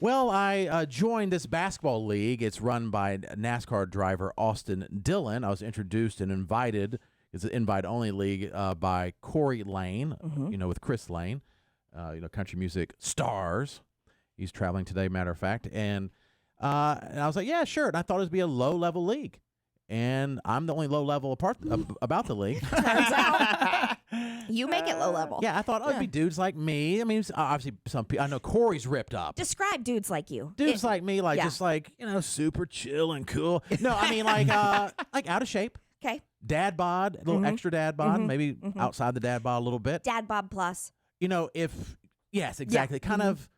Well, I joined this basketball league. It's run by NASCAR driver Austin Dillon. I was introduced and invited. It's an invite-only league by Corey Lane, with Chris Lane, country music stars. He's traveling today, matter of fact. And I was like, yeah, sure. And I thought it would be a low-level league. And I'm the only low-level about the league. Turns out you make it low level. Yeah, I thought it'd be dudes like me. I mean, obviously some people. I know Corey's ripped up. Describe dudes like you. Dudes like me, just super chill and cool. No, I mean like out of shape. Okay. Dad bod, a little extra dad bod, maybe outside the dad bod a little bit. Dad bod plus. Yes, exactly. Kind of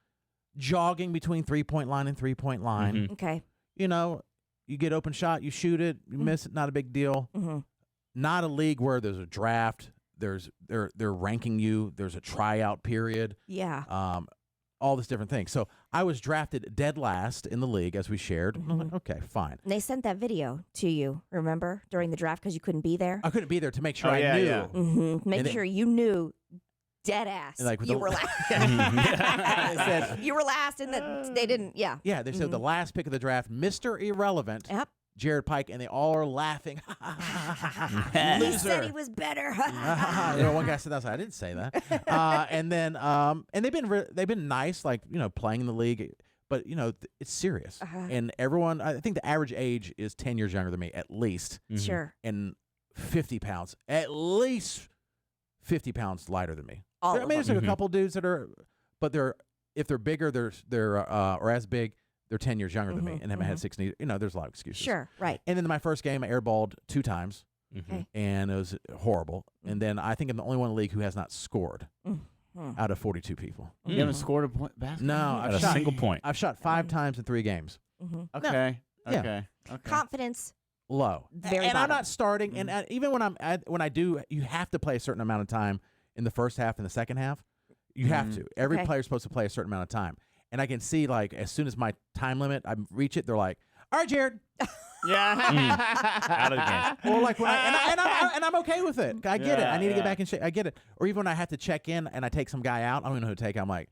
jogging between 3-point line and 3-point line. Okay. You get open shot, you shoot it, you miss it, not a big deal. Not a league where there's a draft. They're ranking you. There's a tryout period. Yeah. All this different things. So I was drafted dead last in the league, as we shared. I'm like, okay, fine. And they sent that video to you, remember, during the draft because you couldn't be there? I couldn't be there to make sure I knew. Yeah. Make sure you knew dead ass. You were last. You were last, and they didn't, Yeah, they said the last pick of the draft, Mr. Irrelevant. Yep. Jared Pike, and they all are laughing. He said he was better. One guy said that. I didn't say that. And then, and they've been nice, playing in the league, but it's serious. And everyone, I think the average age is 10 years younger than me, at least. Sure. And 50 pounds, at least 50 pounds lighter than me. There's a couple dudes that are, but if they're bigger, or as big. They're 10 years younger than me and haven't had 6 knees. There's a lot of excuses. Sure, right. And then in my first game, I airballed 2 times, and it was horrible. And then I think I'm the only one in the league who has not scored out of 42 people. You haven't scored a point basketball? No, a single point. I've shot 5 times in 3 games. Okay. No. Okay. Confidence. Low. Very and bottom. I'm not starting. And even when I do, you have to play a certain amount of time in the first half and the second half. You have to. Every player's supposed to play a certain amount of time. And I can see, as soon as my time limit, I reach it, they're like, all right, Jared. Out of the game. Or and I'm okay with it. I get it. I need to get back in shape. I get it. Or even when I have to check in and I take some guy out, I don't even know who to take. I'm like,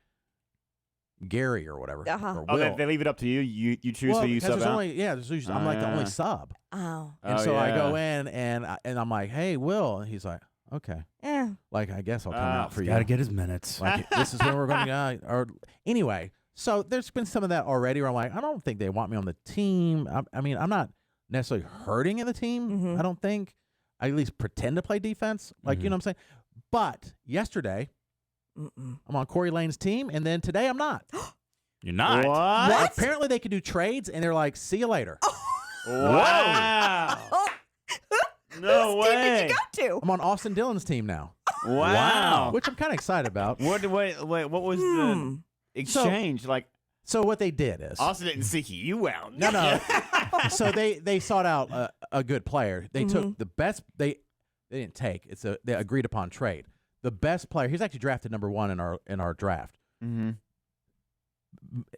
Gary or whatever. Or Will. They leave it up to you. You choose who you sub out? I'm like the only sub. Oh. And so I go in and I'm like, hey, Will. And he's like, okay. Yeah. I guess I'll come out for you. Got to get his minutes. This is when we're going to go. Or anyway. So there's been some of that already where I'm like, I don't think they want me on the team. I mean, I'm not necessarily hurting in the team. I don't think. I at least pretend to play defense. You know what I'm saying? But yesterday, I'm on Corey Lane's team, and then today I'm not. You're not? What? Apparently they could do trades, and they're like, see you later. Wow. No Whose team did way. you go to? I'm on Austin Dillon's team now. Wow. Which I'm kind of excited about. What was the exchange? So what they did is Austin didn't seek you out. No. So they sought out a good player. They took the best. They didn't take. They agreed upon trade. The best player. He's actually drafted number 1 in our draft. Him,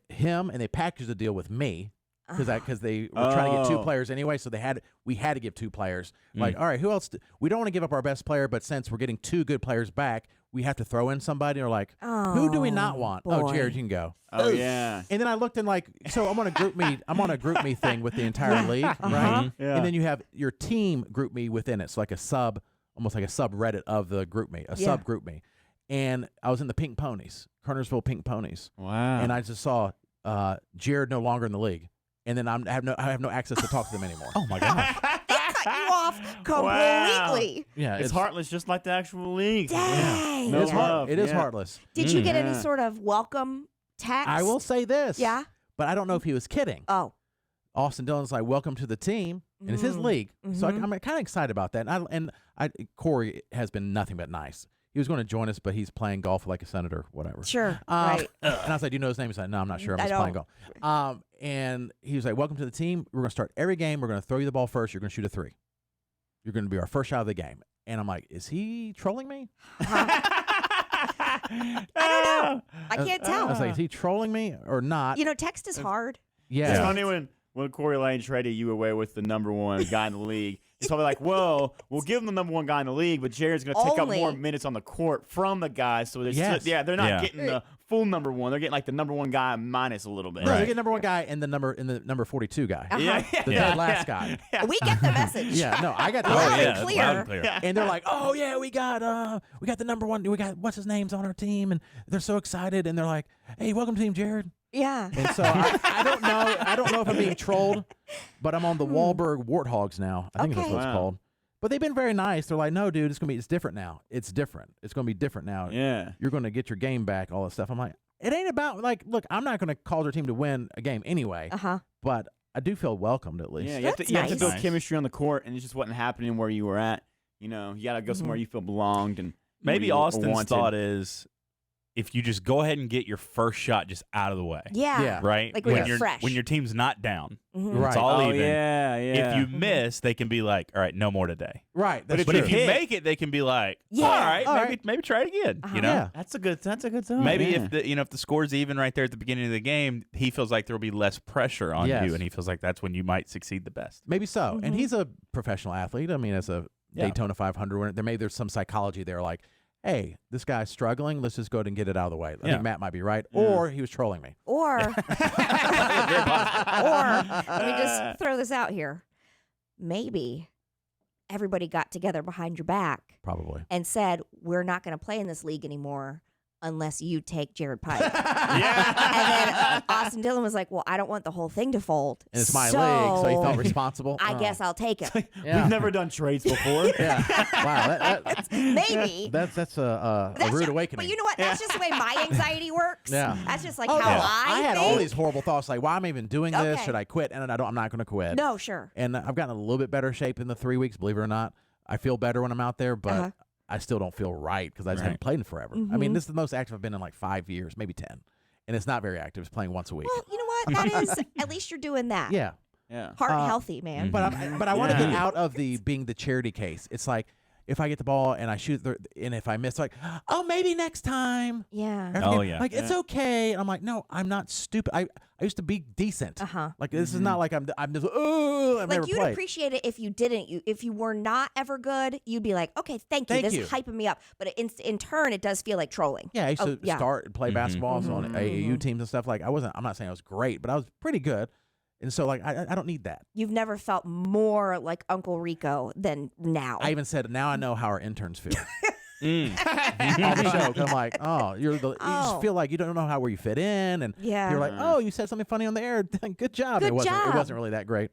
and they packaged the deal with me because they were trying to get 2 players anyway. So we had to give 2 players. All right, who else? We don't want to give up our best player, but since we're getting 2 good players back, we have to throw in somebody. Or who do we not want? Boy. Oh, Jared, you can go. Oh yeah. And then I looked and so I'm on a group me. I'm on a group me thing with the entire league, right? Yeah. And then you have your team group me within it. So like a sub, almost like a subreddit of the group me, a sub group me. And I was in the Pink Ponies, Kernersville Pink Ponies. Wow. And I just saw Jared no longer in the league. And then I have no access to talk to them anymore. Oh my gosh. They cut you off completely. Yeah, It's heartless, just like the actual league. Dang. No It is love. It is heartless. Did you get any sort of welcome text? I will say this. Yeah? But I don't know if he was kidding. Oh. Austin Dillon's like, welcome to the team. And it's his league. So I'm kind of excited about that. And Corey has been nothing but nice. He was going to join us, but he's playing golf like a senator, whatever. Sure. Right. And I was like, do you know his name? He's like, no, I'm not sure. I'm just playing golf. And he was like, welcome to the team. We're going to start every game. We're going to throw you the ball first. You're going to shoot a 3. You're going to be our first shot of the game. And I'm like, is he trolling me? I don't know. I can't tell. I was like, is he trolling me or not? Text is hard. Yeah. It's funny when Corey Lane traded you away with the number 1 guy in the league. He's probably like, well, we'll give him the number 1 guy in the league, but Jared's going to take up Only. more minutes on the court from the guy. So they're Yes. they're not getting the full number one. They're getting like the number one guy minus a little bit. No, Right. they get number one guy and the number 42 guy. Yeah, The dead last guy. We get the message. Yeah, no, I got the Loud and It's clear. loud and clear. And they're like, "Oh yeah, we got the number one. We got what's his name's on our team, and they're so excited." And they're like, "Hey, welcome to Team Jared." Yeah. And so I don't know. I don't know if I'm being trolled, but I'm on the Wahlberg Warthogs now. I think that's Okay. what it's Wow. called. But they've been very nice. They're like, "No, dude, it's different now. It's different. It's gonna be different now. Yeah. You're gonna get your game back. All that stuff." I'm like, it ain't about like, look, I'm not gonna cause our team to win a game anyway. But I do feel welcomed at least. Yeah, That's you have to nice. build Nice. chemistry on the court, and it just wasn't happening where you were at. You know, you got to go somewhere you feel belonged. And Maybe where you were Austin's wanted. thought is, if you just go ahead and get your first shot just out of the way, Yeah. right? Like when you're your fresh. when your team's not down, Right. it's all Oh, even. yeah, yeah. If you miss, they can be like, "All right, no more today." Right. But That's if But true. if you hit- make it, they can be like, Yeah. "All right, All maybe right. maybe try it again." You know, Yeah. That's a good sign. maybe yeah. if the if the score's even right there at the beginning of the game, he feels like there will be less pressure on Yes. you, and he feels like that's when you might succeed the best. Maybe so. And he's a professional athlete. I mean, as a Yeah. Daytona 500 winner, there's some psychology there like, hey, this guy's struggling. Let's just go ahead and get it out of the way. I Yeah. think Matt might be right. Or he was trolling me. Or let me just throw this out here. Maybe everybody got together behind your back Probably. and said, we're not going to play in this league anymore unless you take Jared Pike. Yeah. And then Austin Dillon was like, well, I don't want the whole thing to fold. And it's my league, so he felt responsible. I guess I'll take it. Yeah. We've never done trades before. Yeah. Wow. Maybe. That's a That's rude just- awakening. But you know what? That's just the way my anxiety works. Yeah. That's just like Oh, how yeah. I had think. all these horrible thoughts like, why am I even doing this? Okay. Should I quit? And I'm not going to quit. No, sure. And I've gotten a little bit better shape in the 3 weeks, believe it or not. I feel better when I'm out there, but Uh-huh. I still don't feel right because I just haven't played in forever. I mean, this is the most active I've been in like 5 years, maybe 10. And it's not very active. It's playing once a week. Well, you know what? That is, at least you're doing that. Yeah. Yeah. Heart healthy, man. But I want to Yeah. get out of the being the charity case. It's like if I get the ball and I shoot, and if I miss, like, oh, maybe next time. Yeah. Oh, yeah. Like it's okay. And I'm like, no, I'm not stupid. I used to be decent. Like this is not like I'm just I've Like never you'd played. appreciate it if you didn't. If you were not ever good, you'd be like, okay, thank you. Thank This you. is hyping me up. But in turn, it does feel like trolling. Yeah, I used to yeah. start and play basketball so on AAU teams and stuff. Like I'm not saying I was great, but I was pretty good. And so like I don't need that. You've never felt more like Uncle Rico than now. I even said now I know how our interns feel. Mm. On the show, 'cause I'm like, oh, you Oh. just feel like you don't know where you fit in, and Yeah. you're like, oh, you said something funny on the air. Good job. Good It job. wasn't really that great.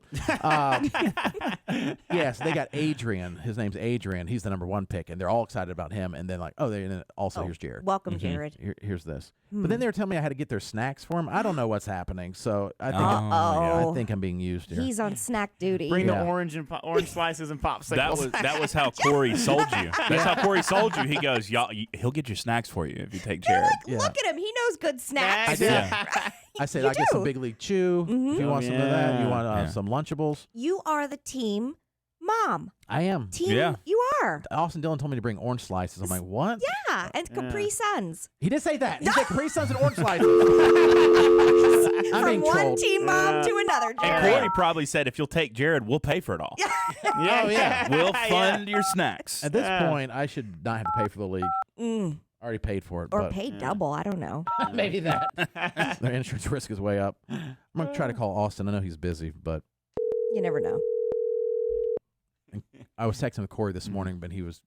Yes, they got Adrian. His name's Adrian. He's the number 1 pick, and they're all excited about him. And then like, oh, here's Jared. Welcome, Jared. Here's this. But then they were telling me I had to get their snacks for him. I don't know what's happening, so I think Uh-oh. I think I'm being used here. He's on snack duty. Bring Yeah. the orange slices and popsicles. That was how Corey sold you. That's how Corey sold you. He goes, he'll get your snacks for you if you take Jared. Yeah. Look at him. He knows good snacks. I did. Yeah. I said You I get some do. Big League Chew. If you Oh, want some of that, you yeah. want Yeah. some Lunchables. You are the team mom. I am. Team, Yeah. you are. Austin Dillon told me to bring orange slices. I'm like, what? Yeah, and Capri Suns. He did say that. He said Capri Suns and orange slices. I'm From being one trolled. team mom to another. And Jared. Corey probably said, if you'll take Jared, we'll pay for it all. Oh, yeah. We'll fund your snacks. At this point, I should not have to pay for the league. Mm. I already paid for it. Or but pay double. I don't know. maybe that. Their insurance risk is way up. I'm going to try to call Austin. I know he's busy, but You never know. I was texting with Corey this morning, but he's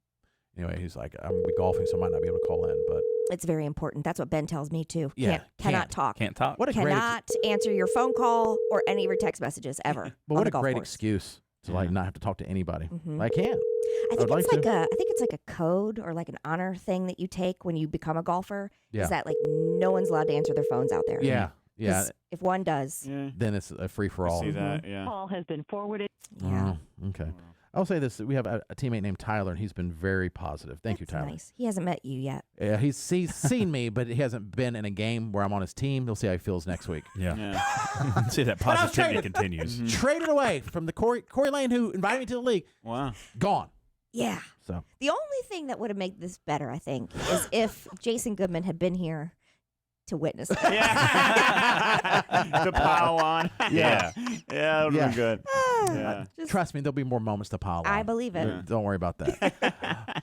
like, I'm going to be golfing, so I might not be able to call in. But It's very important. That's what Ben tells me too. Yeah, Cannot can't. talk. Can't talk. what a great Cannot answer your phone call or any of your text messages ever. but on what the a golf great course. excuse to like not have to talk to anybody. Mhm. I can't. I would think like it's like to. I think it's like a code or like an honor thing that you take when you become a golfer. Yeah. Is that like no one's allowed to answer their phones out there? Yeah. Yeah. 'Cause if one does, Yeah. Then it's a free for all. See that? Yeah. Call has been forwarded. yeah, Oh, okay. I'll say this: we have a teammate named Tyler, and he's been very positive. Thank you, that's Tyler. nice. He hasn't met you yet. Yeah, he's seen me, but he hasn't been in a game where I'm on his team. We'll see how he feels next week. Yeah. Yeah. See that But I was positivity traded. continues. Traded away from the Corey Lane, who invited me to the league. Wow. Gone. Yeah. So The only thing that would have made this better, I think, is if Jason Goodman had been here to witness it. Yeah. To pile on. Yeah. Yeah, that would have been good. Ah, Yeah. just- trust me, there'll be more moments to pile on. I believe it. Yeah. Don't worry about that.